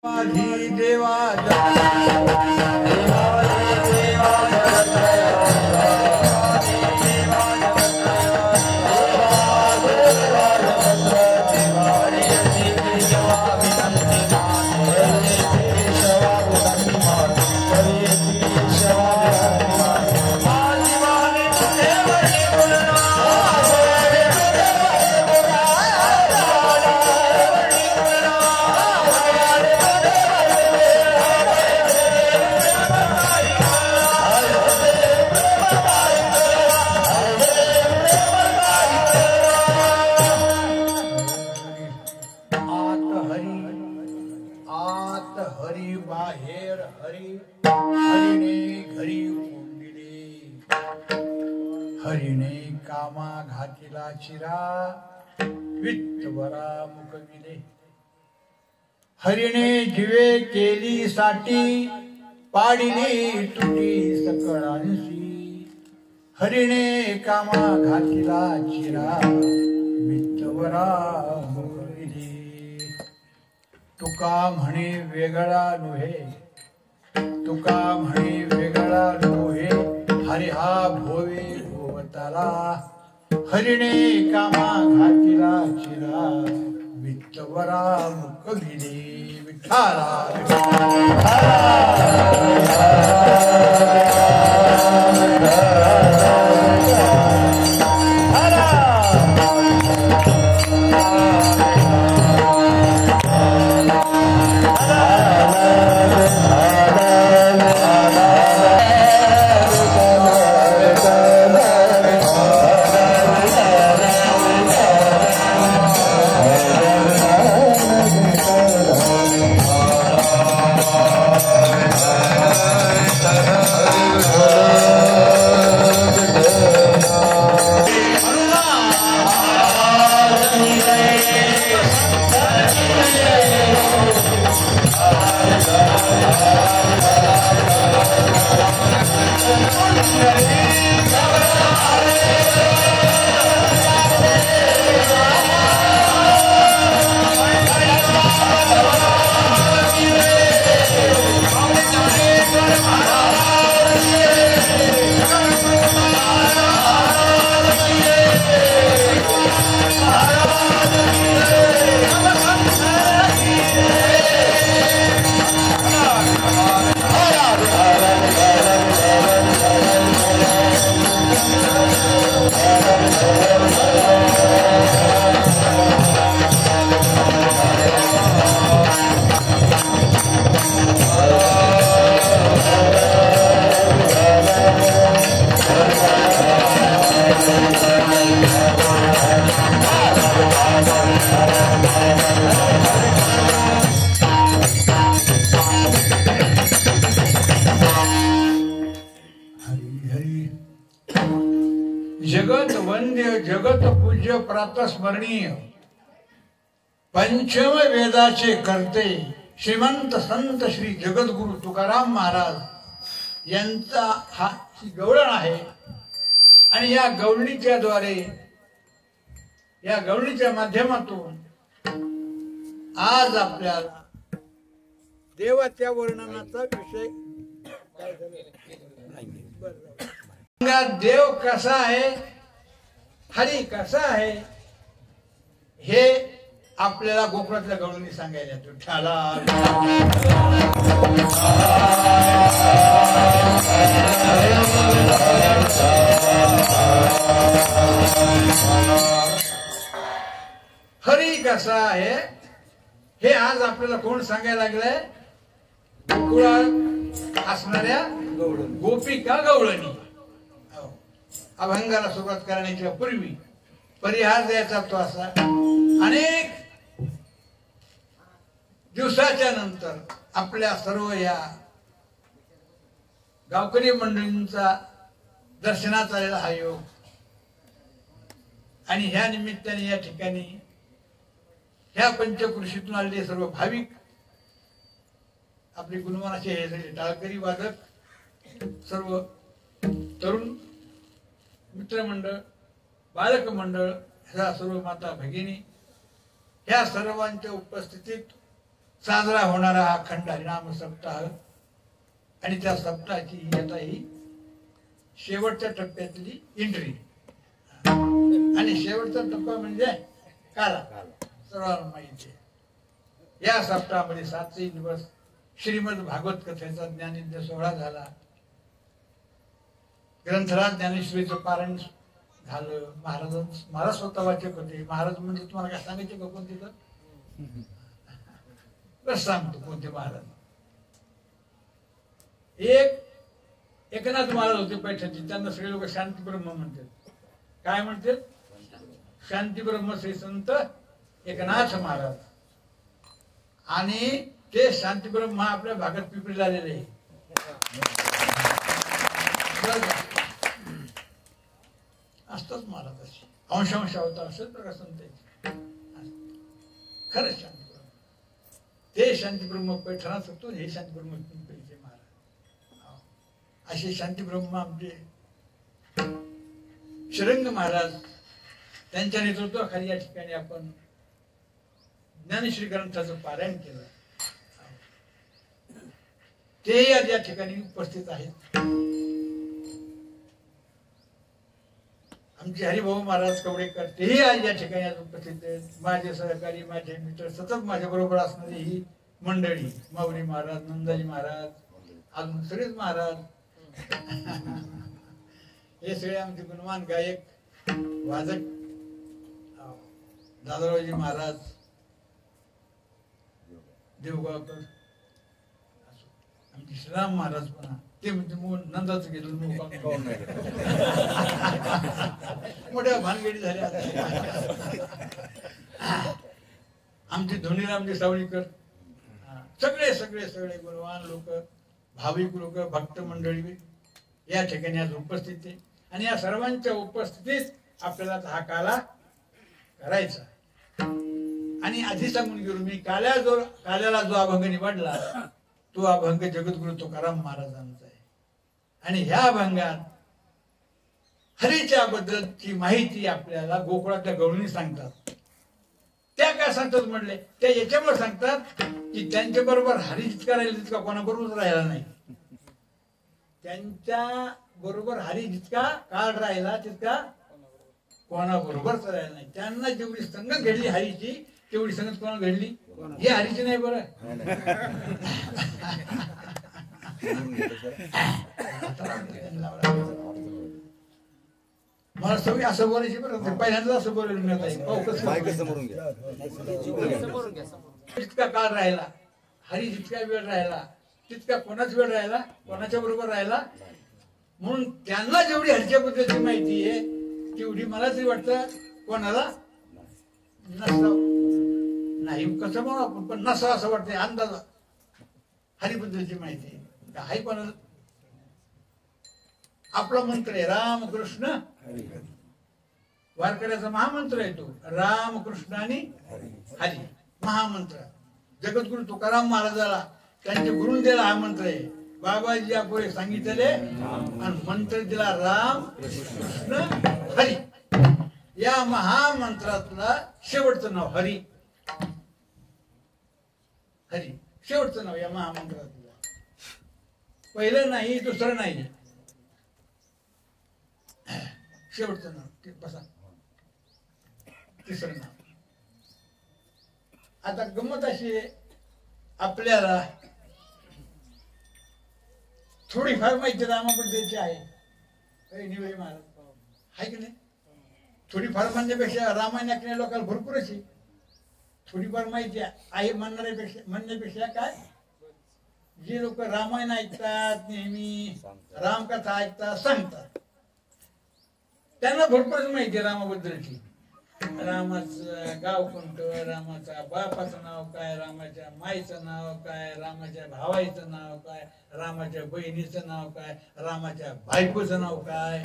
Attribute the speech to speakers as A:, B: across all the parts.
A: देवा हरी बाहेर हरी हरिने घरी कोंडिले हरिने कामा घातीला चिरा वित्तवरा मुकविले हरिने जिवे केली साठी पाडिली तुटी सकळांशी हरिने कामा घातीला चिरा वित्तवरा तुका म्हणे वेगळा नोहे तुका म्हणे वेगळा नोहे हरी हा भोवे भोवताला हरिणे कामा घातीला चिरा वित्तवरा मुकविले विठाला जगत वंद्य जगत पूज्य प्रातस्मरणीय पंचम वेदाचे कर्ते श्रीमंत संत श्री जगद्गुरु तुकाराम महाराज यांचा हा गवळण आहे आणि या गवळणीच्या द्वारे या गवळणीच्या माध्यमातून आज आपल्याला देवाच्या वर्णनाचा विषय देव कसा आहे हरी कसा आहे हे आपल्याला गोकुळातल्या गवळणी सांगायला विठ्ठला हरी कसा आहे हे आज आपल्याला कोण सांगायला लागलंय गोकुळात असणाऱ्या गोपिका गवळणी अभंगाला सुरुवात करण्याच्या पूर्वी परिहार द्यायचा तो असा अनेक दिवसाच्या नंतर आपल्या सर्व या गावकरी मंडळींचा दर्शनात आलेला हा योग आणि ह्या निमित्ताने या ठिकाणी ह्या पंचकृषीतून आलेले सर्व भाविक आपले गुणवानाचे हे टाळकरी वादक सर्व तरुण मित्रमंडळ बालक मंडळ ह्या सर्व माता भगिनी ह्या सर्वांच्या उपस्थितीत साजरा होणारा हा अखंड हरिनाम सप्ताह आणि त्या सप्ताहाची आता ही शेवटच्या टप्प्यातली एंट्री आणि शेवटचा टप्पा म्हणजे काला सर्वांना माहिती आहे। या सप्ताहामध्ये 7 दिवस श्रीमद भागवत कथेचा ज्ञानेन्द्र सोहळा झाला, ग्रंथराज ज्ञानेश्वरीचं पारायण झालं। महाराज स्वतः वाचक होते। महाराज म्हणजे तुम्हाला काय सांगायचे का कोणते तर बस सांगतो कोणते महाराज। एकनाथ महाराज होते पैठणचे, त्यांना सगळे लोक शांती ब्रह्म म्हणतात। काय म्हणतात? शांती ब्रह्म श्री संत एकनाथ महाराज। आणि ते शांती ब्रह्म आपल्या भागात पिपरीला आलेले आहे। असतोच महाराज असे अंशांश होता असेल प्रकार संत खरंच शांती ब्रह्म ते शांती ब्रह्म पैठणात होतो, हे शांती ब्रह्म पिंपरीचे महाराज। असे शांती ब्रह्म आमचे श्रीरंग महाराज, त्यांच्या नेतृत्वाखाली या ठिकाणी आपण ज्ञानेश्वरी ग्रंथाचं पारायण केलं। ते या ठिकाणी उपस्थित आहेत। आमचे हरिभाऊ महाराज कवडेकर तेही आज या ठिकाणी उपस्थित आहेत। माझे सहकारी, माझे मित्र, सतत माझ्या बरोबर असणारी ही मंडळी, माऊली महाराज, नंदाजी महाराज, अजून सगळेच महाराज हे सगळे आमचे गुणवान गायक, वादक, दादारावजी महाराज, देवगावकर, आमचे श्रीराम महाराज पण ते म्हणजे नंदाचं गेलं मोठ्या भानगडी झाल्या। आमचे धोनीरामजी सावळीकर, सगळे सगळे सगळे गुणवान लोक, भाविक लोक, भक्त मंडळी या ठिकाणी आज उपस्थित आहे। आणि या सर्वांच्या उपस्थितीत आपल्याला हा काला करायचा। आणि आधी सांगून गेलो मी, काल्याला जो अभंग निवडला तो अभंग जगद्गुरु तुकाराम महाराजांचा आहे। आणि ह्या अभंगात हरीच्या बद्दलची माहिती आपल्याला गोकुळातल्या गवळणी सांगतात। त्या काय सांगतात म्हणले, त्या याच्यामुळे सांगतात की त्यांच्या बरोबर हरी जितका राहिला तितका कोणाबरोबर राहिला नाही। त्यांच्या बरोबर हरी जितका काळ राहिला तितका कोणाबरोबरच राहिला नाही। त्यांना जेवढी संगत घडली हरीची तेवढी संगत कोणा घडली हे हरीची नाही बरं। मला सगळी असं बोलायची बरं, पहिल्यांदा असं बोलायला जितका काळ राहिला हरी जितका वेळ राहिला तितका कोणाच वेळ राहिला, कोणाच्या बरोबर राहिला। म्हणून त्यांना जेवढी हरीच्या बद्दलची माहिती आहे तेवढी मला तरी वाटतं कोणाला नसावं नाही। कसं म्हणू आपण, पण नसावं असं वाटतंय अंदाज। हरीबद्दलची माहिती आहे कोणाला? आपला मंत्र आहे रामकृष्ण वारकऱ्याचा महामंत्र आहे तो रामकृष्ण आणि हरी महामंत्र। जगद्गुरु तुकाराम महाराजाला त्यांच्या गुरुने दिला हा मंत्र आहे। बाबाजी यापुढे सांगितले आणि मंत्र दिला राम कृष्ण हरी। या महामंत्रातला शेवटचं नाव हरी, हरी शेवटचं नाव या महामंत्रातलं। पहिलं नाही, दुसरं नाही, शेवटचं नाव बसा, तिसरं नाव। आता गंमत अशी आपल्याला थोडीफार माहिती रामाबद्दलची आहे निवळे महाराज आहे की नाही? थोडीफार म्हणण्यापेक्षा रामायण ऐकणाऱ्या लोकांना भरपूरच आहे। थोडीफार माहिती आहे म्हणण्यापेक्षा काय, जे लोक रामायण ऐकतात नेहमी रामकथा ऐकतात सांगतात त्यांना भरपूरच माहिती आहे रामाबद्दलची। रामाचं गाव कोणतं, रामाचा बापाचं नाव काय, रामाच्या माईचं नाव काय, रामाच्या भावाईचं नाव काय, रामाच्या बहिणीचं नाव काय, रामाच्या बायकोचं नाव काय,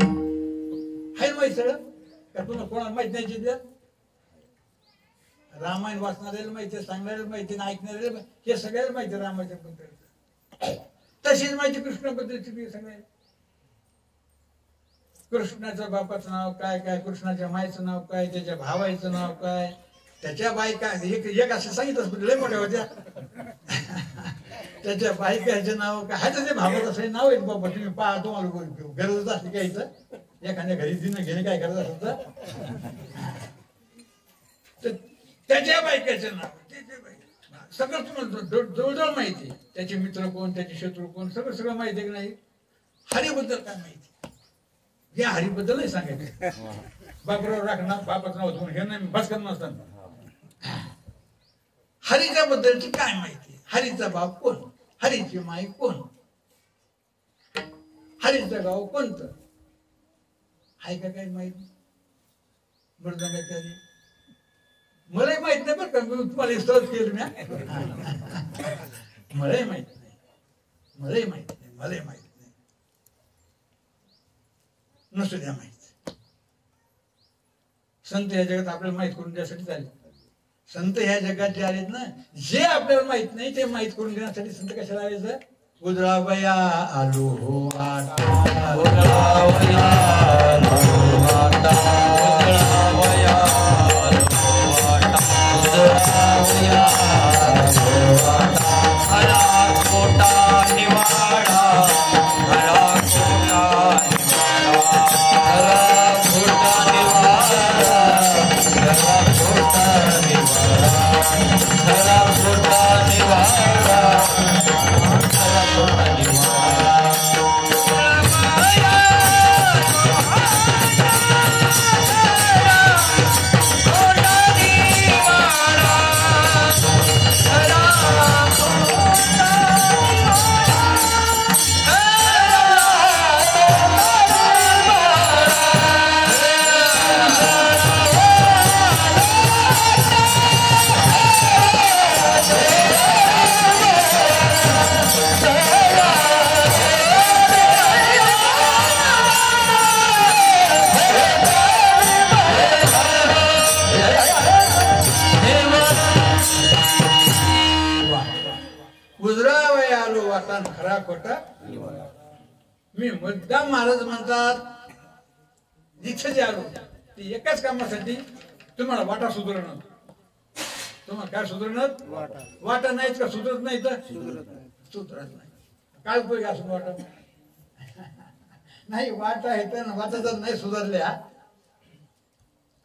A: हाय माहिती सगळं का? तुम्हाला कोणाला माहित नाही जिथे रामायण वाचणाऱ्याला माहिती, सांगणाऱ्याला माहिती, ऐकणाऱ्याला हे सगळ्याला माहिती रामाच्या बद्दल। तशीच माहिती कृष्णाबद्दलची सगळ्या, कृष्णाच्या बापाचं नाव काय काय, कृष्णाच्या माईचं नाव काय, त्याच्या भावाईचं नाव काय, त्याच्या बायका एक असं सांगितलं लय मोठ्या होत्या त्याच्या बायकाचे नाव काय त्याचे भावत असे नाव आहेत बाबा, तुम्ही पहा, तुम्हाला गरज असते घ्यायचं, एखाद्या घरी दिनं घेणे काय गरज असेल तर त्याच्या बायकाचे नाव, सगळं तुम्हाला जवळजवळ माहिती, त्याचे मित्र कोण, त्याचे शत्रू कोण, सगळं सगळं माहिती आहे की नाही. हरीबद्दल काय माहिती, या हरीबद्दल नाही सांगायचं. बापराव राखणार बापाचं नाव होतं हे नाही भास्कर नसताना. हरीच्या बद्दलची काय माहिती, हरीचा बाप कोण, हरीची माई कोण, हरीचं गाव कोणतं आहे का काही माहिती. मृदंगाचार्य मलाही माहित नाही बरं का, मी तुम्हाला सर्च केलं ना. मलाही माहित नाही, मलाही माहित नाही, मलाही माहित नाही, नसू द्या माहित. संत ह्या जगात आपल्याला माहित करून द्यासाठी आले. संत ह्या जगात जे आलेत ना, जे आपल्याला माहित नाही ते माहित करून देण्यासाठी संत कशाला आले. उजळावया आलो हो आता, उजळावया आलो आता, उजळावया खरा खोटा. मी मुद्दाम महाराज म्हणतात जिथे जे आलो ते एकाच कामासाठी, तुम्हाला वाटा सुधारणार. तुम्हाला काय सुधारणार, वाटा नाहीच का, सुधरत नाही तर सुधरत नाही. काय उपयोग असून वाटा नाही, वाटा आहे तर वाटा जर नाही सुधारल्या.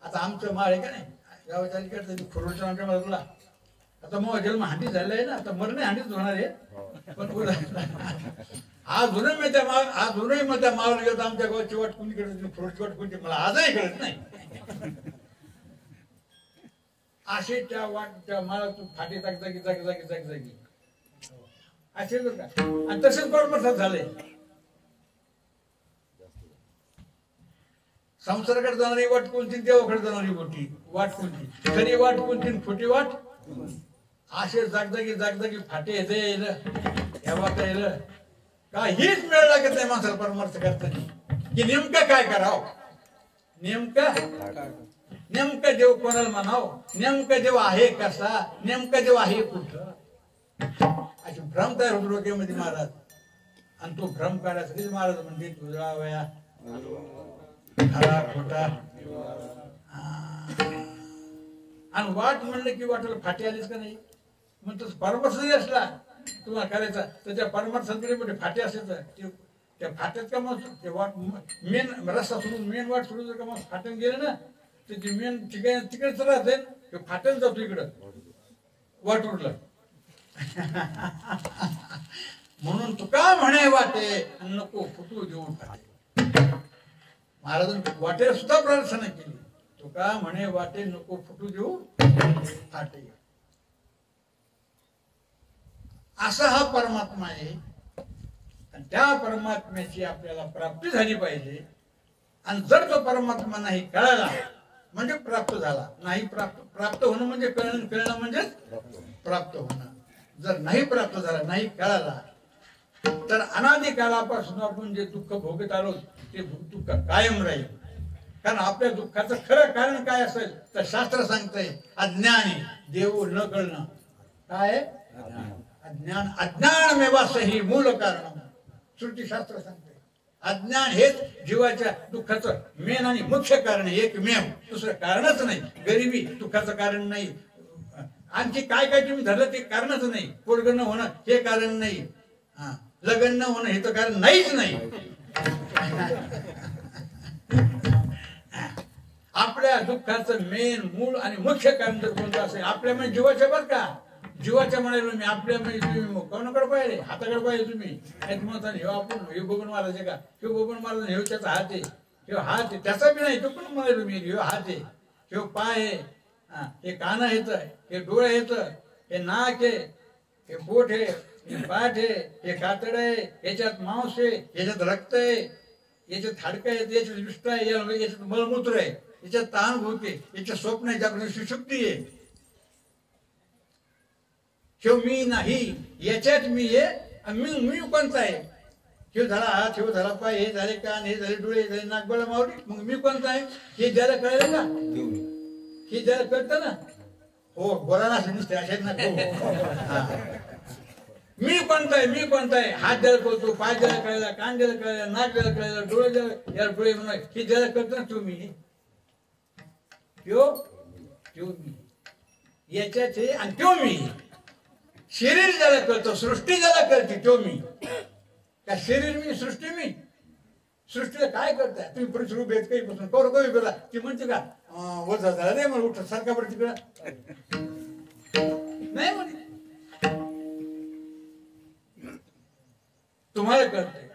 A: आता आमचं माळ आहे का नाही गावाच्या अलीकडे खुरोच्या बाजूला, आता मग जन्म हांडी झालाय ना, आता मरणे हांडीच होणार आहे. पण अजूनही मी त्या मावाला गेलो, आमच्या गावाची वाट कोणीकडे, फ्रूटची वाट कोणती मला आजही कळत नाही. असे त्या वाटच्या माळा तू फाटी जागी जागी जागी जागी जागी असे बरं का. आणि तसेच परमर्थ झाले. संसाराकडे जाणारी वाट कोणती, देवाकडे जाणारी मोठी वाट कोणती, खरी वाट कोणती, खोटी वाट. असे जागजागी जागजागी फाटे येईल, हेवाता येईल, काहीच मेळ लागत नाही माणसाला परमार्थ करताना. की नेमकं काय करावं, नेमकं देव कोणाला म्हणावं, नेमकं देव आहे कसा, नेमकं देव आहे कुठं, असे भ्रम तयार होतो डोक्यामध्ये महाराज. आणि तो भ्रम काढायसाठी महाराज म्हणजे तुझा वया खरा खोटा. आणि वाट म्हणलं की वाटेला फाटी आलीच का नाही. मग तसं परमार्थ जरी असला तुम्हाला करायचा तर त्या परमार्थाकडे मोठे फाटे असेल तर त्या फाट्यात का मग ते वाट मेन रस्ता सोडून मेन वाट सोडून जर का मग फाट्यात गेले ना तर ती मेन तिकडेच राहते, फाट्यात जातो इकडं वाट उरलं. म्हणून तुका म्हणे वाटे नको फुटू देऊन फाटे. महाराजांनी वाटेला सुद्धा प्रार्थना केली, तुका म्हणे वाटे नको फुटू देऊ फाटे. असा हा परमात्मा आहे. आणि त्या परमात्म्याची आपल्याला प्राप्ती झाली पाहिजे. आणि जर तो परमात्मा नाही कळाला म्हणजे प्राप्त झाला नाही. प्राप्त होणं म्हणजे कळणं म्हणजे प्राप्त होणं. जर नाही प्राप्त झाला, नाही कळाला, तर अनादी काळापासून आपण जे दुःख भोगत आलो ते दुःख कायम राहील. कारण आपल्या दुःखाचं खरं कारण काय असेल तर शास्त्र सांगतंय अज्ञानी देव न कळणं. काय अज्ञान, अज्ञानमेवासहि मूल कारण. श्रुतीशास्त्र सांगते अज्ञान हेच जीवाच्या दुःखाचं मेन आणि मुख्य कारण, एकमेव, दुसरं कारणच नाही. गरिबी दुःखाचं कारण नाही, आणखी काय काय तुम्ही धरलं ते कारणच नाही. पोटगण न होणं हे कारण नाही, हा लग्न न होणं हे तर कारण नाहीच नाही. आपल्या दुःखाचं मेन मूळ आणि मुख्य कारण जर कोणतं असेल आपल्या म्हणजे जीवाच्या बरं का, जीवाच्या म्हणायला मी आपल्या म्हणजे तुम्ही कोणाकडे पाहिले, हाताकडे पाहिले तुम्ही म्हणता हे आपण हे बघून मारायचे का, हे बघून मारलं हे त्याचा हात आहे, हे हात आहे त्याचा बी नाही तो पण म्हणायलो मी हे हात आहे, हे पाय आहे, हे कान आहेत, हे डोळे आहेत, हे नाक आहे, हे पोट आहे, हे पाठ आहे, हे कातड आहे, याच्यात मांस आहे, याच्यात रक्त आहे, याच्यात हाडकं आहेत, याच्यात विष्ट आहे, याच्यात मलमूत्र आहे, याच्यात तहानभूक आहे, याच्यात स्वप्न आहे, ज्याकडे सुषुप्ती आहे. शिव मी नाही याच्यात मी आहे. मी कोणता आहे? शिव झाला हात, शिव झाला पाय, हे झाले कान, हे झाले डोळे, झाले नाक, गळा, मावडी. मग मी कोणता आहे हे ज्याला कळलं ना, हे ज्याला कळतं ना, हो बोला ना दिसते अशाच ना, मी कोणता आहे, मी कोणता आहे. हात ज्याला कळतो, पाय ज्याला कळला, कान ज्याला कळला, नाक ज्याला कळलं, डोळे ज्याला याला डोळे म्हणा हे ज्याला कळतं ना तो मी, तो मी याच्यात आहे. आणि तो मी शरीर ज्याला कळतं, सृष्टी ज्याला कळते तो मी. का शरीर मी, सृष्टी मी. सृष्टीला काय करताय तुम्ही परिसर उभे काही बसून करू कमी केला ती म्हणते का वजा झाला रे मला उठ सारखा पडत तिकडं नाही म्हणे. तुम्हाला कळतंय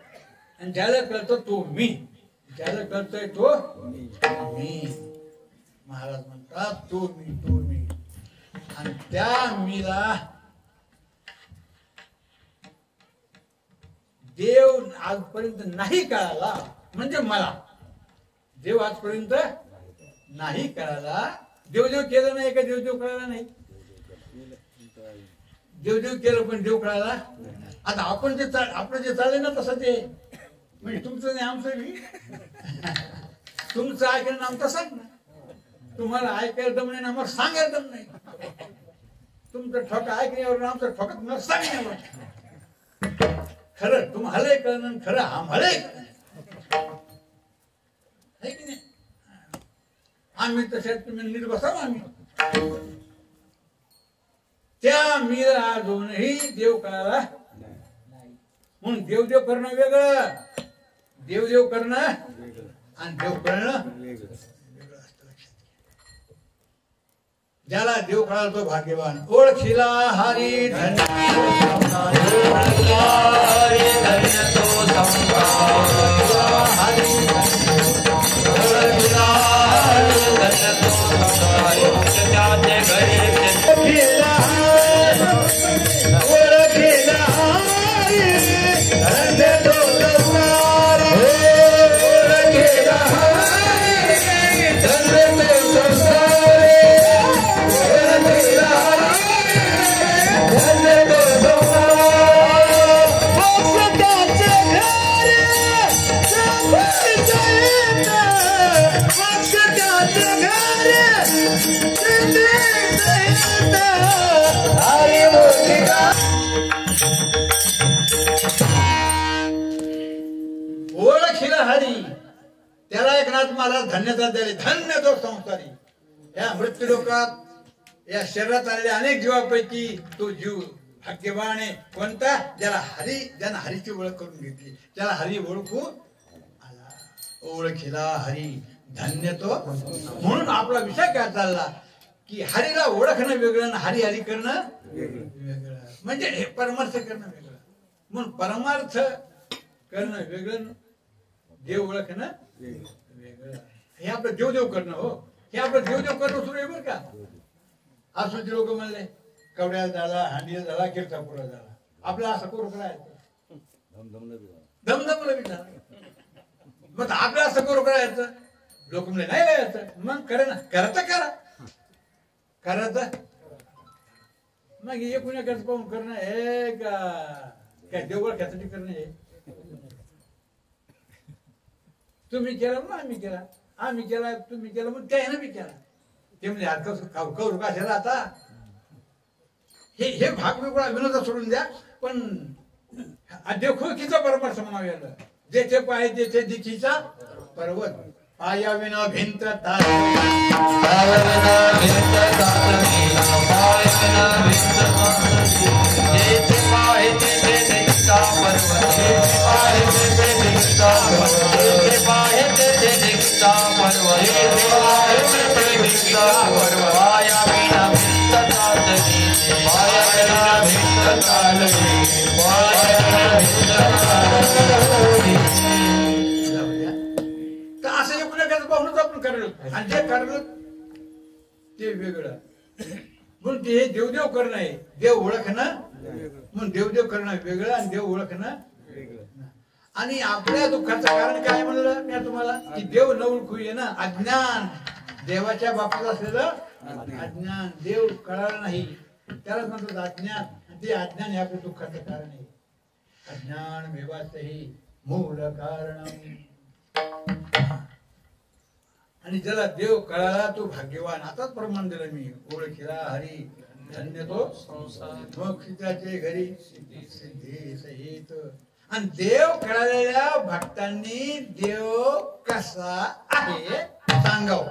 A: आणि ज्याला कळतं तो मी, ज्याला कळतोय तो मी. महाराज म्हणतात तो मी, तो मी. आणि त्या मीला देव आजपर्यंत नाही कळाला. म्हणजे मला देव आजपर्यंत नाही कळाला. देवदेव केलं नाही का, देवदेव कळाला नाही. देवदेव केलं पण देव कळाला. आता आपण जे आपलं जे चाललंय ना तसं ते म्हणजे तुमचं नाही आमचं बी. तुमचं ऐकणं आमचं सांग ना. तुम्हाला ऐकायला दम नाही, आम्हाला सांगायला दम नाही. तुमचं ठोका ऐकण्यावर आमचं ठोका तुम्हाला सांगण्यावर. खरं तुम्हाला कळणं, खरं आम्हाला की नाही. आम्ही तशात तुम्ही नीट बसावं. आम्ही त्या मीरा अजूनही देव कळाला म्हणून देवदेव करणं वेगळं, देवदेव करणं आणि देव कळणं वेगळं असतं. ज्याला देव कळाला तो भाग्यवान. ओळखीला हरी धन्य महाराज धन्यता द्यावी. धन्य तो संसारी. या मृत्यू लोकात या शरीरात आलेल्या अनेक जीवापैकी तो जीव भाग्यवान आहे. कोणता? ज्याला हरी, ज्यानं हरीची ओळख करून घेतली, ज्याला हरी ओळखू आला. ओळखीला हरी धन्य तो. म्हणून आपला विषय काय चालला की हरीला ओळखणं वेगळं आणि हरी हरी करणं वेगळं. म्हणजे हे परमार्थ करणं वेगळं. म्हणून परमार्थ करणं वेगळं, देव ओळखणं वेगळं. हे आपलं देवदेव करणं. हो, हे आपलं देवदेव करणं सुरू आहे बरं का. आसुची लोक म्हणले कवड्याला झाला, हांडीला झाला, कीर्तापुरा झाला. आपलं असं करू करायचं, दमदमला बी झाला. मग आपलं असं करू करायचं. लोक म्हणले नाही करायचं. मग करा ना, करायचं करा, करायचं. मग एकूण एकाच पाहून करणं हे का काय देवळ ख्यासाठी करणं हे. तुम्ही केला मग आम्ही केला, आम्ही केला तुम्ही केला मग त्याने बी केला. ते म्हणजे आता करू कशाला आता. हे भाग वेगळा विनोद सोडून द्या. पण देखो किचा परमार्थ म्हणावं याला. जेथे पाय तेथे दिखीचा पर्वत. पाया विना भिंत आणि जे करलं ते वेगळं म्हणून ते देवदेव करणं आहे. देव ओळखणं म्हणून देवदेव करणं वेगळं आणि देव ओळखणं वेगळं. आणि आपल्या दुःखाचं कारण काय म्हणलं मी तुम्हाला की देव न ओळखू ये ना अज्ञान. देवाच्या बाबतीत असलेलं अज्ञान. देव कळाला नाही त्यालाच म्हणतात अज्ञान. ते अज्ञान हे आपल्या दुःखाचं कारण आहे. अज्ञान मेवाचही मूल कारण. आणि ज्याला देव कळाला तो भाग्यवान. आताच प्रमाण दिलं मी. ओळखीला हरी धन्य तो संसार मग सीताचे घरी सिद्धी सहित. आणि देव कळालेल्या भक्तांनी देव कसा आहे सांगावं.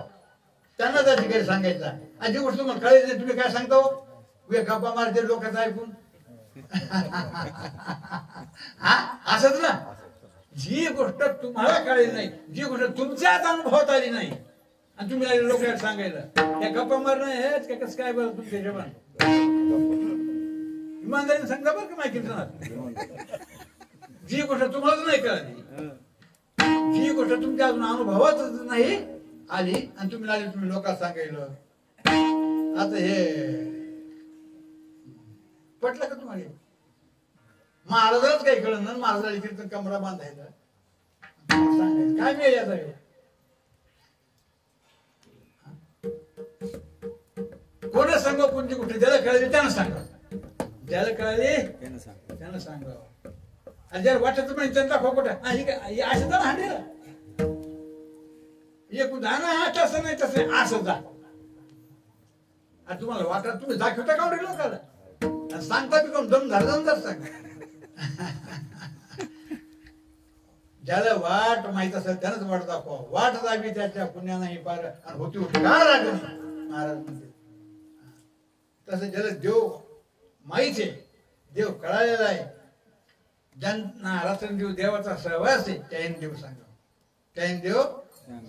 A: त्यांना त्याची काही सांगायचा. आणि जी गोष्ट तुम्हाला कळायची नाही तुम्ही काय सांगता हो. गप्पा मारते लोकांचं ऐकून. हा असंच ना. जी गोष्ट तुम्हाला कळली नाही जी गोष्ट तुमच्याच अनुभवात आली नाही आणि तुम्ही लागले लोकांना सांगायला त्या गप्पा मारणं हेच काय कसं काय बरं तुमच्या जेवण इमानदारीने सांगता बरं का माहिती. जी गोष्ट तुम्हाला नाही कळली जी गोष्ट तुमच्या अजून अनुभवातच नाही आली आणि तुम्ही लागले तुम्ही लोकांना सांगायला. आता हे पटलं का तुम्हाला. महाराजांच काही कळलं ना. महाराजाला कीर्तन कमरा बांधायचा सांगायचं काय मिळेल याचा. कोणा सांगा कोणती गोष्ट ज्याला कळाली त्यानं सांगा. ज्याला कळाली त्यानं सांगावं. आणि ज्याला वाटत म्हणजे त्यांचा खोकोटा असं जा हांडेला एक ना तसं नाही तसं नाही असं जा. आणि तुम्हाला वाटत तुम्ही दाखवता का लोकांना सांगता बी कोण दम धरदम सांगा. ज्याला वाट माहित असेल त्यानंच वाट दाखवा. वाट जावी त्याच्या पुण्याने पार आणि होती होती का लागली महाराज म्हणते. तसं ज्याला देव माहित आहे देव कळालेला आहे ज्यांना रात्रंदिव देवाचा सहवास आहे त्याने देव सांगाव. त्याने देव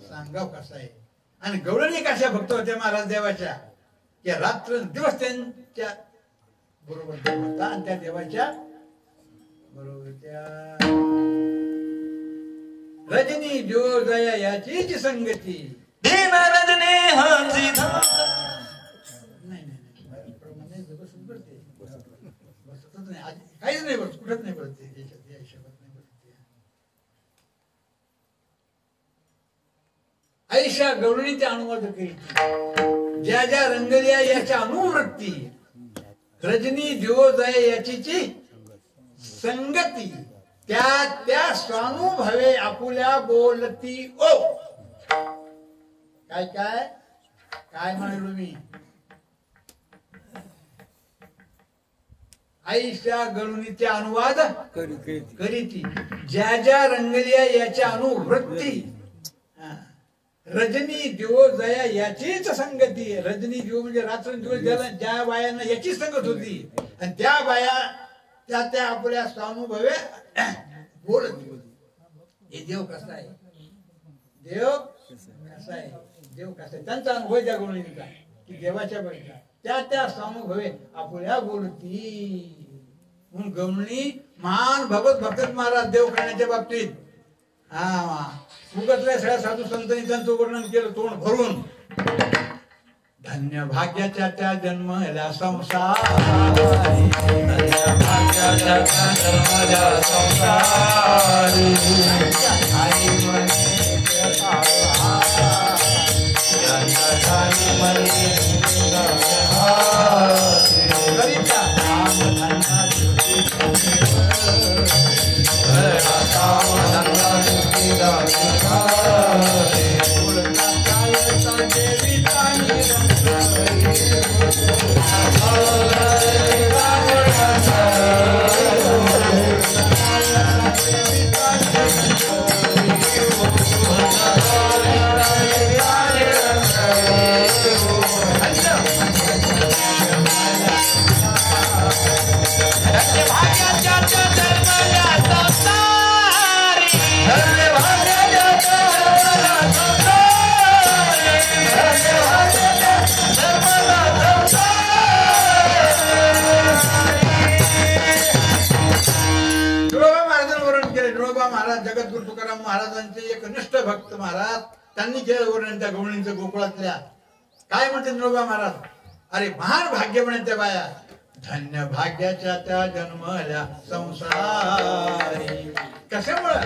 A: सांगाव कसा आहे. आणि गवळणी कशा भक्त होत्या महाराज देवाच्या की रात्र दिवस त्यांच्या बरोबर देव होता आणि त्या देवाच्या बरोबर त्या रजनी जो जया याचीच संगती.
B: दिन रजनी हांची
A: काहीच नाही बोलत कुठंच नाही बोलत या हिशोबात नाही बोलत. ऐशा गवळणी त्या अनुवाद करीत ज्या ज्या रंगल्या याच्या अनुवृत्ती रजनी दिवोदय याचीची संगती त्या त्या स्वानुभवे आपुल्या बोलती ओ. काय काय काय म्हणालो मी. आईच्या गणुनीच्या अनुवाद करीती ज्या ज्या रंगल्या याच्या अनुवृत्ती रजनी दिवोदया याचीच संगती. रजनी दिवो म्हणजे रात्रंदिवस ज्याला ज्या बायांना याची संगत होती आणि त्या बाया त्या त्या आपल्या स्वानुभवे बोलत होती. हे देव कसा आहे. देव कसा आहे. देव कसा आहे त्यांचा अनुभव त्या गणुनीचा की देवाच्या बघितला त्या त्या स्वानुभवे आपल्या बोलती. म्हणून गवळणी महान भगवत भक्त महाराज देव करण्याच्या बाबतीत उगतल्या सगळ्या साधू संतांनी त्यांचं वर्णन केलं तोंड भरून. धन्य भाग्याच्या त्या जन्मल्या संसारी धन्य भाग्याच्या त्या जन्मल्या संसारी आई महाराज जगद्गुरु तुकाराम महाराजांचे एक निष्ठ भक्त महाराज, त्यांनी केलं वर्णन त्या गवळींचं गोकुळातल्या. काय म्हणते नरोबा महाराज, अरे महान भाग्य म्हणते बाया, धन्य भाग्याच्या त्या जन्मल्या संसारी. कशामुळं?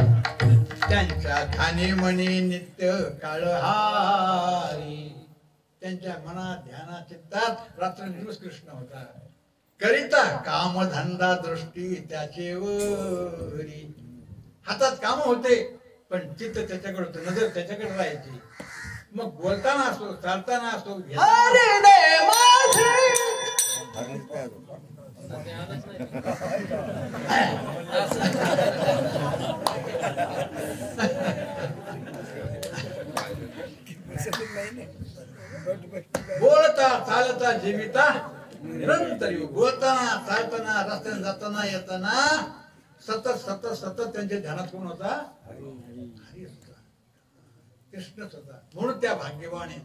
A: त्यांच्या ध्यानी मनी नित्य काळहारी. त्यांच्या मनात ध्यानात चित्तात रात्रंदिवस कृष्ण होता. करिता काम धंदा दृष्टी त्याचे वरी. हातात काम होते पण चित्त त्याच्याकडे होते, नजर त्याच्याकडे राहायची. मग बोलताना असो, चालताना असो, बोलता चालता जीविता निरंतर. बोलताना चालताना रस्त्याने जाताना येताना सतत सतत सतत त्यांच्या ध्यानात कोण होता? हरी होता, कृष्णच होता. म्हणून त्या भाग्यवान आहेत.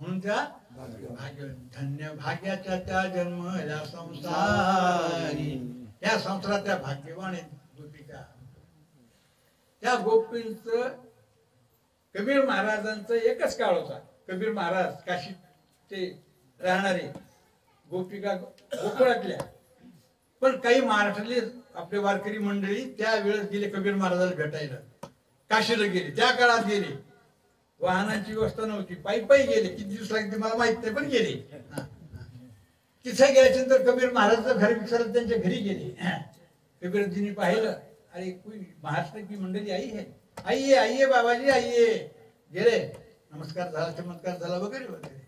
A: म्हणून त्या भाग्य धन्य भाग्याच्या त्या जन्मल्या संसारी. त्या संसारात त्या भाग्यवान आहेत गोपिका. त्या गोपींच कबीर महाराजांचं एकच काळ होता. कबीर महाराज काशीत ते राहणारे, गोपिका गोकुळातल्या. पण काही महाराष्ट्रातले आपले वारकरी मंडळी त्या वेळेस गेले कबीर महाराजाला भेटायला, काशीला गेले. त्या काळात गेले, वाहनांची व्यवस्था नव्हती, पायी पायी गेले. किती दिवस लागते मला माहित नाही, पण गेले. तिथे गेल्याच्यानंतर कबीर महाराजाचं घर विचारलं, त्यांच्या घरी गेले. कबीरजींनी पाहिलं, अरे कोई महाराष्ट्र की मंडळी आई है, आइए आइए बाबाजी आइए. गेले, नमस्कार झाला, चमत्कार झाला वगैरे वगैरे.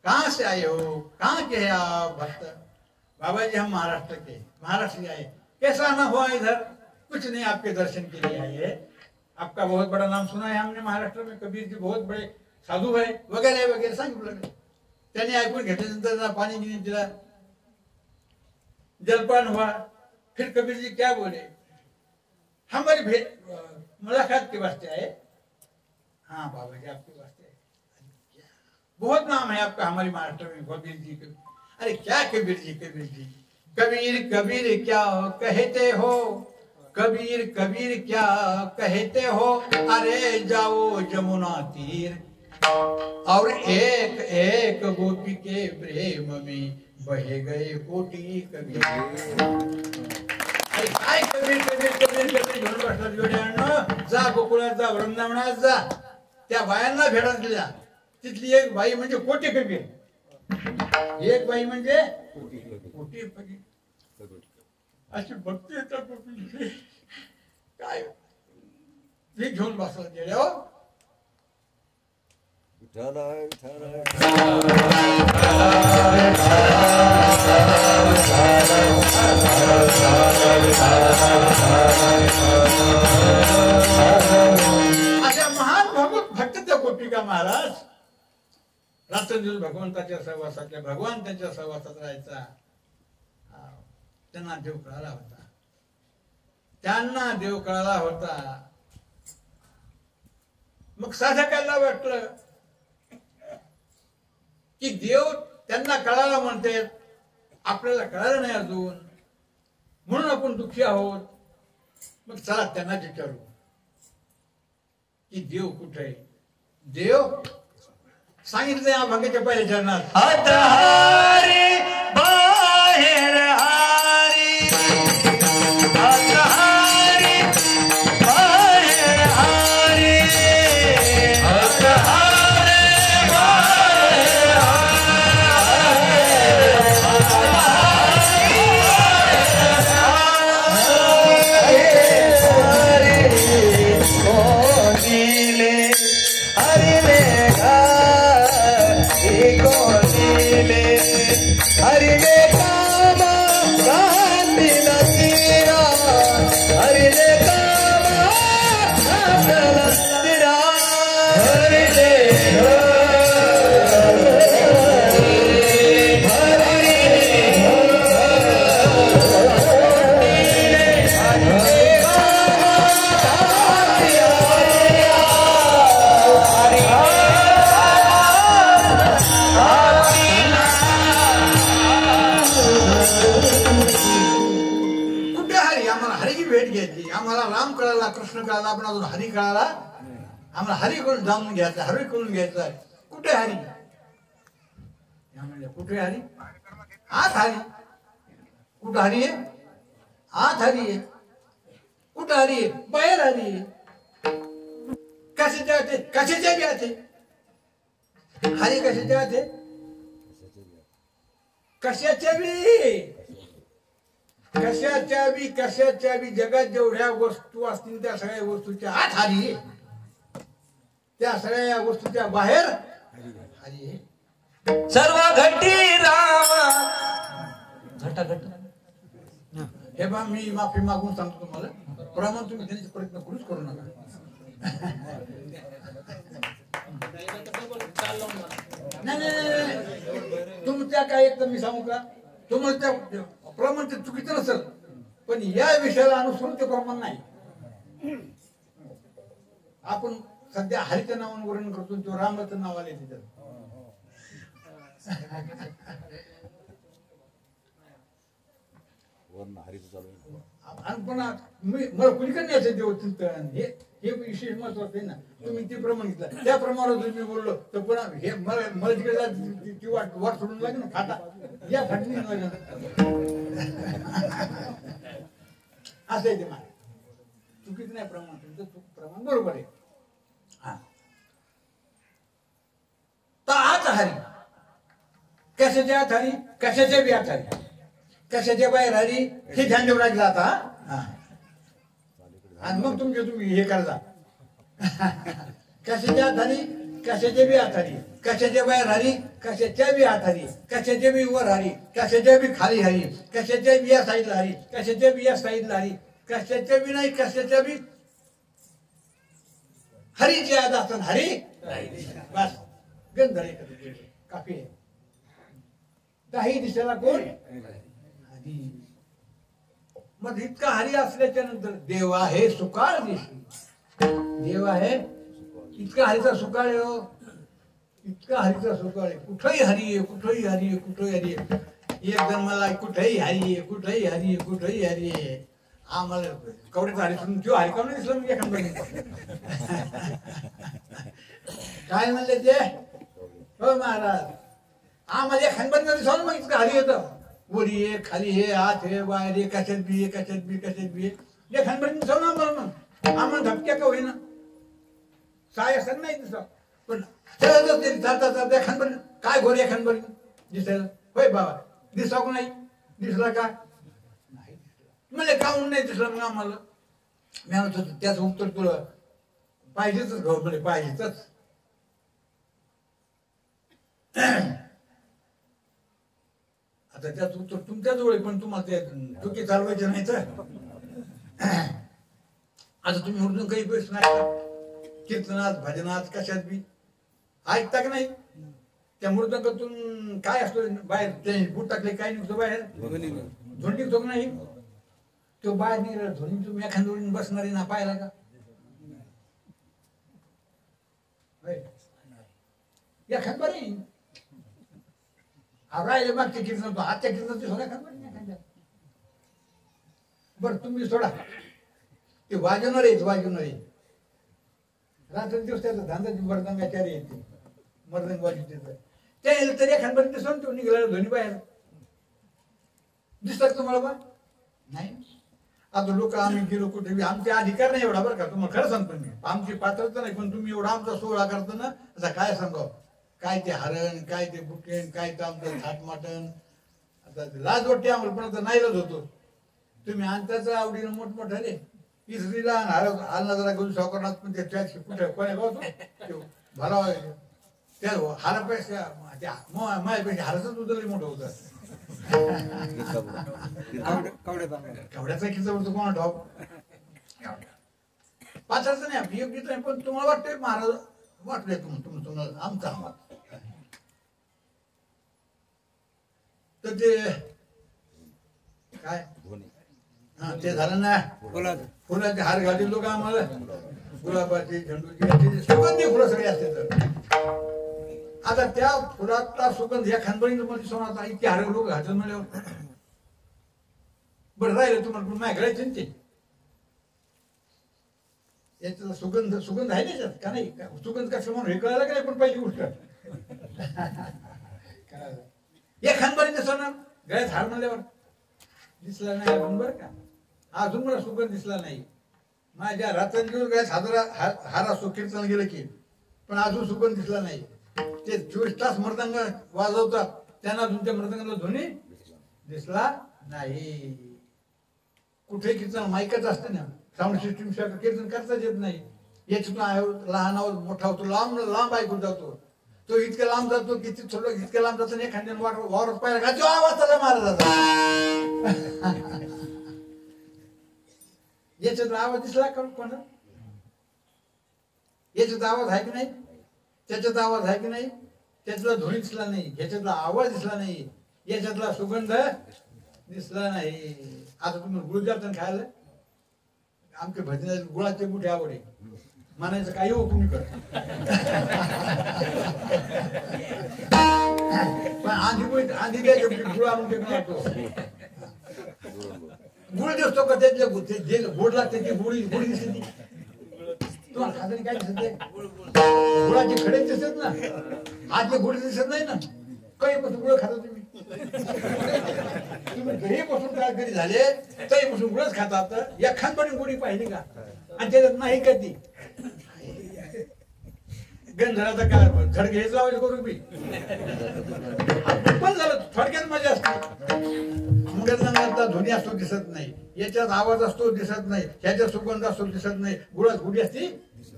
A: कहाँ से आए हो, कहाँ के हैं आप भक्त? बाबा जी हम महाराष्ट्र के, महाराष्ट्र आए. कैसा आना हुआ इधर? कुछ नहीं, आपके दर्शन के लिए आए हैं. आपका बहुत बड़ा नाम सुना है हमने महाराष्ट्र में, कबीर जी बहुत बड़े साधु है वगैरे वगैरे सांगितलं. त्यांनी ऐकून घेतल्यानंतर पाणी गिनी दिला, जलपान हुआ. फिर कबीर जी क्या बोले, हमारी मुलाकात के वास्ते आए. हाँ बाबा जी आपके वास्ते आए, बहुत नाम है आपका हमारे महाराष्ट्र में कबीर जी. अरे क्या कबीर जी, कबीर जी, कबीर कबीर क्या कहते हो, कबीर कबीर क्या कहते हो. अरे जाओ जमुना तीर और एक एक गोपी के प्रेम में बहे गए कोटी कबीर. काय कबीर कबीर कबीर कबीर घेऊन बसला जोड्यानं. जा गोकुळात जा, वृंदावनात जा. त्या बायांना भेटायला दिल्या. तिथली एक बाई म्हणजे कोटी कबीर, एक बाई म्हणजे कोटी कबीर. अशी भक्ती येतात गोपींची. काय ते घेऊन बसला गेल्या. अशा महान भक्त त्या गोपिका महाराज रात्रंदिवस भगवंताच्या सहवासातल्या, भगवान त्यांच्या सहवासात राहायचा. त्यांना देव कळाला होता, त्यांना देव कळाला होता. मग साधकाला वाटलं की देव त्यांना कळाला म्हणते, आपल्याला कळालं नाही अजून, म्हणून आपण दुःखी आहोत. मग चला त्यांना विचारू की देव कुठे आहे. देव सांगितलं या भाग्याच्या पहिल्या चरणात,
B: हारी बाहेर हारी, हारी बाहेर हारी,
A: हरीची भेट घ्यायची. आम्हाला राम कळाला, कृष्ण कळाला, आपण अजून हरी कळाला. आम्हाला हरी करून जाणून घ्यायचं, हरी करून घ्यायचं. कुठे हरी? कुठे हरी? आत हरी. कुठं हरी आहे? आत हरी आहे. कुठं हरी आहे? बाहेर हरी आहे. कशाच्या आते? कशाच्या बी आते. हरी कशाच्या आते? कशाच्या बी. कशाच्या बी जगात जेवढ्या वस्तू असतील त्या सगळ्या वस्तूच्या आत हरी आहे. त्या सगळ्या वस्तूच्या बाहेर हरी आहे.
B: सर्व घटी राम घट.
A: हे बा मी माफी मागून सांगतो तुम्हाला, प्रमाण तुम्ही त्यांचे प्रयत्न करूच करू नका. नाही तुमच्या काय एक तर मी सांगू का, तुम्हाला त्या प्रमाण ते चुकीचं नसेल, पण या विषयाला अनुसरून ते प्रमाण नाही. आपण सध्या हरीच्या नावानं वर्णन करतो, तो रामाचं नाव आले तिथं. आणि पण मला कुणीकडे न्यायचं देव चिंतन हे विशेष महत्वाचं आहे ना. तुम्ही ते प्रमाण घेतलं, त्या प्रमाणात मी बोललो तर पुन्हा हे मला तिकडे ती वाट सोडून लागेल ना. फाटा या फाटली असं आहे ते. मला चुकीचं नाही प्रमाण, तुमचं प्रमाण बरोबर आहे. हा तर आज हरी कशाच्या आत हरी, कशाच्या बी आत हरी, कशाच्या बाहेर हरी हे ध्यान देऊन राहिलं आता. आणि मग तुम्ही हे करता. कशाच्या आत हरी, कशाच्या बी आत हरी, कशाच्या बाहेर हरी, कशाच्या बी आत हरी, कशाच्या बी वर हरी, कशाच्या बी खाली हरी, कशाच्या बी या साईडला हरी, कशाच्या बी या साईडला हरी, कशाच्या बी नाही, कशाच्या बी हरीची आत असताना हरी बस गंधळे काफी आहे. काही दिसायला कोण हरी. मग इतका हरी असल्याच्या नंतर देव आहे सुकाळ दिसली. देव आहे इतका हरीचा सुकाळ आहे. इतका हरीचा सुकाळ आहे. कुठेही हरी आहे, कुठेही हरी आहे, कुठेही हरी आहे. एक जण मला कुठेही हरी आहे, कुठेही हरी आहे, कुठेही हरी आहे. आम्हाला कवड्यात हरी सोडून तो हरी का नाही दिसला. मग एखादा काय म्हणले ते, हो महाराज आम्हाला एखादा दिसवलं मग इतकं हरी येतं. वरी आहे, खाली आहे, आत आहे, बाहेर आहे, कशात बी आहे, कशात बी एखादा दिसवलं आम्हाला. मग आम्हाला धपक्या का होईना साय असं नाही दिसत, पण चालता एखादा काय घोर एखादा दिसायला. होय बाबा दिसाव नाही दिसला का नाही म्हणजे काहून नाही दिसला. मग आम्हाला मी म्हणत होतो त्याचं उत्तर तुला पाहिजेच घोर म्हणजे पाहिजेच. आता त्याच उत्तर तुमच्या जवळ आहे, पण तुम्हाला ते डोके चालवायचे नाही. तर आता तुम्ही उर्दून काही पैसे नाही कीर्तनात भजनात कशात बी ऐकता का नाही. त्या मृदंगातून काय असतो बाहेर, ते बूट टाकले काय निघतो बाहेर, धोंडी निघतो नाही. तो बाहेर निघाला धोनी तुम्ही एखाद्या बसणारी ना पाहिला का. एखाद बरी राहिले मागच्या कीर्तन आजच्या कीर्तन सोडा का. बरं तुम्ही सोडा ते वाजवणार आहेत, वाजवणार आहे. रात्र दिवस त्याचा धांदा मर्दंगाचारी येते, मर्दंग वाजवते. त्या तरी एखाद्या दिसतो तो निघाला धोनी बाहेर दिसतात तुम्हाला बा नाही. आता लोक आम्ही गेलो कुठे, आमचे अधिकार नाही एवढा बरं का. तुम्हाला खरं सांगतो मी, आमची पात्रता नाही, पण तुम्ही एवढा आमचा सोहळा करतो ना. आता काय सांगाव, काय ते हरण, काय ते बुकेन, काय ते आमचं थाटमाटण. आता लाज वाटते आम्हाला, पण आता नाईलाज होतो. तुम्ही आणताच आवडीनं मोठमोठं रे इसरीला हालना जरा घेऊन सावकारनाथ, पण त्या कुठे कोण्या गावतो भरावा त्या हारापेक्षा माझ्यापेक्षा हाराचंच उदरले मोठं होतं. कवड्याचा खिस्सा होतो कोणा ठाव पाचायचं नाही आपली योग्यच नाही. पण तुम्हाला वाटतंय महाराज वाटलंय तुम्हाला आमचा आम्हाला. तर ते काय हा ते झालं ना. फुलाचे हार घालतील लोक आम्हाला, गुलाबाचे झेंडूचे सुगंधी फुलं सगळे असते. तर आता त्या फुलातला सुगंध या खानबळीमध्ये सोनाचा इतके हार लोक घालतात म्हणल्यावर बरं राहिलं तुम्हाला पण नाही घालायचे ते याचा सुगंध आहे त्याच्यात का नाही? सुगंध कसं म्हणून हे कळायला का नाही? पण पहिली गोष्ट या खानबारी दिसणार गळ्यात हार म्हणल्यावर दिसला नाही अजून बरं का. अजून मला सुगंध दिसला नाही. माझ्या रात्रंदिवस गळ्यात हार असतो कीर्तन गेलं की, पण अजून सुगंध दिसला नाही. ते 24 तास मृदंग वाजवतात त्यांना अजून त्या मृदंगाला ध्वनी दिसला नाही. कुठे कीर्तन माईकच असते ना, साऊंड सिस्टीम शिवाय कीर्तन करताच येत नाही. याच्यातून लहान आवाज मोठा होतो, लांब लांब ऐकून जातो. तो इतक्या लांब जातो की थोडं इतक्या लांब जातो एखाद्याने वावरत पाहिला का तो आवाज त्याला महाराजाचा. याच्यातला आवाज दिसला का कोणा? याच्यात आवाज आहे की नाही? त्याच्यात आवाज आहे की नाही? त्यातला ध्वनी दिसला नाही, याच्यातला आवाज दिसला नाही, याच्यातला सुगंध दिसला नाही. आता तुम्ही गुळ जाता खायला, आमच्या भजनाला गुळाचे मोठे आवड आहे. म्हणायचं काही हो तुम्ही कर, पण आधी द्यायचं गुळ आणून टेकतो. गुळ दिसतो का? त्यातले जे गोड लागते ते गुळी दिसते. तुम्हाला खाताना काय दिसत? गुळाचे खडे दिसत ना, आतले गुळ दिसत नाही ना. काही पासून गुळ खाता तुम्ही? तुम्ही घरी बसून काय कधी झाले तरी बसून गुळच खातात. या खानपणी गुढी पाहिली का? आणि त्याच्यात नाही कधी गंधराचा काय झडके हेच लावायचं करू बी पण झालं. थोडक्यात मजा असते. मुंग्यातला ध्वनी असतो दिसत नाही, याच्यात आवाज असतो दिसत नाही, ह्याच्यात सुगंध असतो दिसत नाही, गुळात गुढी असते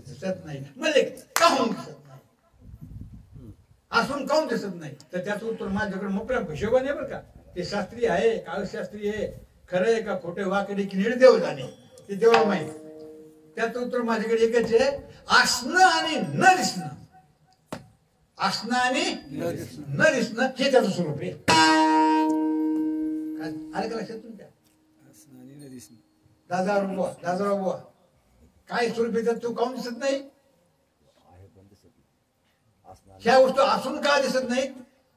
A: दिसत नाही. म्हणजे काहून दिसत नाही? असून काहून दिसत नाही? तर त्याचं उत्तर माझ्याकडे मोकळ्या हिशोबाने बरं का. ते शास्त्री आहे, काळशास्त्री आहे, खरं आहे का खोटे, वाकडे की निर्देव जाणे, ते देवाला माहित. त्याचं उत्तर माझ्याकडे एकच आहे, असणं आणि न दिसणं. असणं आणि न दिसणं हे त्याचं स्वरूप आहे. आले का लक्षात तुमच्या? दादाराव बुवा काय स्वरूप आहे? तू काहून दिसत नाही? ह्या वस्तू असून का दिसत नाही?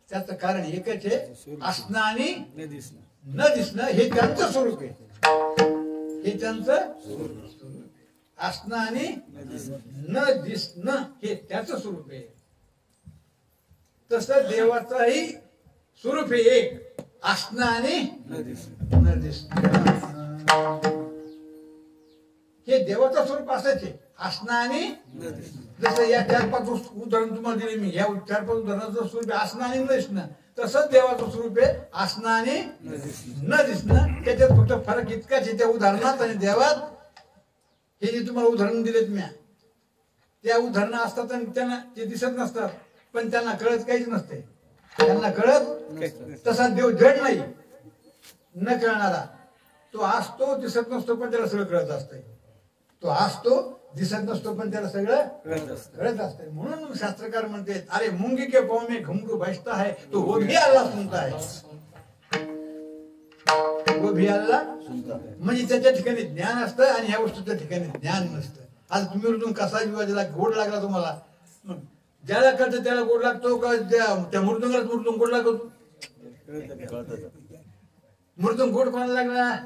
A: त्याचं कारण एकच आहे, असणं आणि न दिसणं हे त्यांचं स्वरूप आहे. हे त्यांचं असणं आणि न दिसणं हे त्याचं स्वरूप आहे. तसं देवाचंही स्वरूप आहे एक, असणं आणि न दिसणं. हे देवाचं स्वरूप असंच आहे, असणं आणि जसं या 4-5 उदाहरण तुम्हाला दिले मी, या 4-5 उदाहरणाचं स्वरूप आहे असणं आणि न दिसणं. तसंच देवाचं स्वरूप आहे असणं आणि न दिसणं. त्याच्यात फक्त फरक इतकाच आहे त्या उदाहरणात आणि देवात. हे जे तुम्हाला उदाहरण दिलेत मी, त्या उदाहरणं असतात आणि त्यांना ते दिसत नसतात, पण त्यांना कळत काहीच नसते. त्यांना कळत तसा देव जड नाही, न कळणारा. तो असतो, दिसत नसतो, पण त्याला सगळं कळत असतंय. तो असतो, दिसत नसतो, पण त्याला सगळं कळत असतंय. म्हणून शास्त्रकार म्हणते, अरे मुंगी के पाँव में घुंघरू बजता है तो वो भी अल्लाह सुनता है. वो भी अल्लाह म्हणजे त्याच्या ठिकाणी ज्ञान असतं आणि ह्या वस्तूच्या ठिकाणी ज्ञान नसतं. आज तुम्ही उलटून कसा विवादाला गोड लागला तुम्हाला, ज्याला कळतं त्याला गोड लागतो का त्या मृदुंगाला मृदुंग गोड लागतो? मृदुंग गोड कोणाला लागला?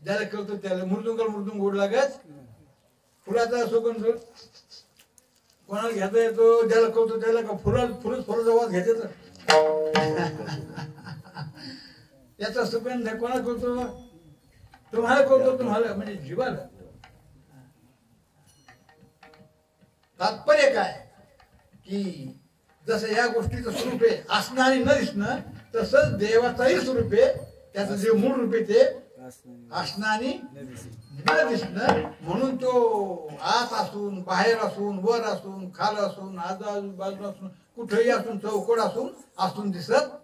A: ज्याला कळतो त्याला. मृदुंगाला मृदुंग गोड लागत. फुलाचा सुगंध कोणाला घ्यायचा येतो? ज्याला कळतो त्याला. का फुलाचा वास घ्यायचा याचा सुगंध कोणाला कळतो? तुम्हाला कळतो. तुम्हाला म्हणजे जीवाला. तात्पर्य काय की जसं या गोष्टीचं स्वरूप आहे असणं आणि न दिसणं, तसंच देवाचंही स्वरूप आहे. त्याचं जे मूळ रूप आहे ते असणं आणि न दिसणं. म्हणून तो आत असून, बाहेर असून, वर असून, खाल असून, आजूबाजूला असून, कुठेही असून, चौकोड असून दिसत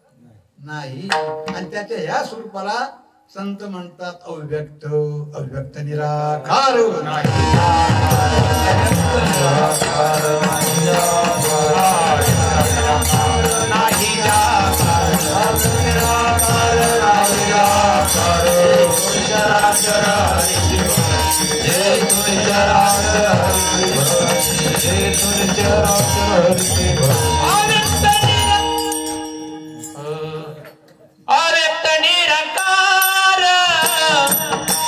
A: नाही. आणि त्याच्या ह्या स्वरूपाला संत म्हणतात अव्यक्त. अव्यक्त निराकार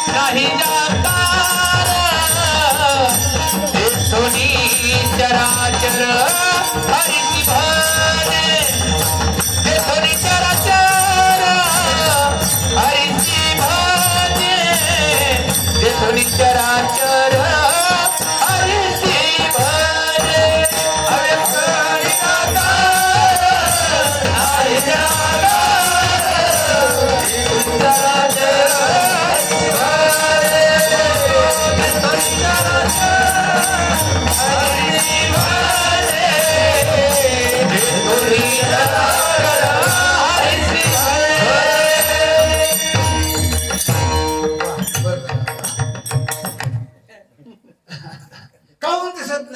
B: नाही जाकार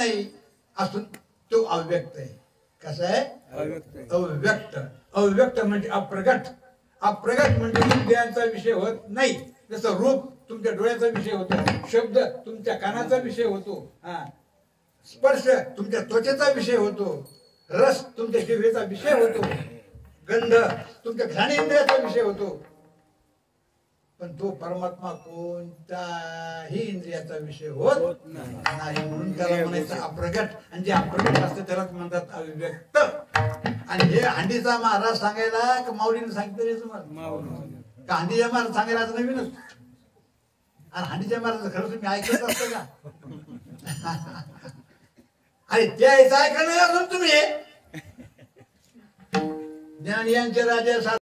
A: नाही असून तो अव्यक्त आहे. कसं आहे? अव्यक्त. अव्यक्त म्हणजे अप्रगट. अप्रगट म्हणजे इंद्रियांचा विषय होत नाही. जसं रूप तुमच्या डोळ्याचा विषय होतो, शब्द तुमच्या कानाचा विषय होतो, स्पर्श तुमच्या त्वचेचा विषय होतो, रस तुमच्या जिभेचा विषय होतो, गंध तुमच्या घ्राणेंद्रियाचा विषय होतो. पण तो परमात्मा कोणत्याही इंद्रियाचा विषय होत नाही. म्हणून त्याला म्हणायचं अप्रगट. आणि जे अप्रगट असतं त्यालाच म्हणतात अव्यक्त. आणि हे हंडीचा महाराज सांगायला का माऊलीने सांगितलं तुम्हाला? का हंडीचा महाराज सांगायला आता नवीनच? आणि हंडीच्या महाराज खरं तुम्ही ऐकत असतं का? आणि त्या ऐकणं अजून तुम्ही ज्ञान यांचे राजा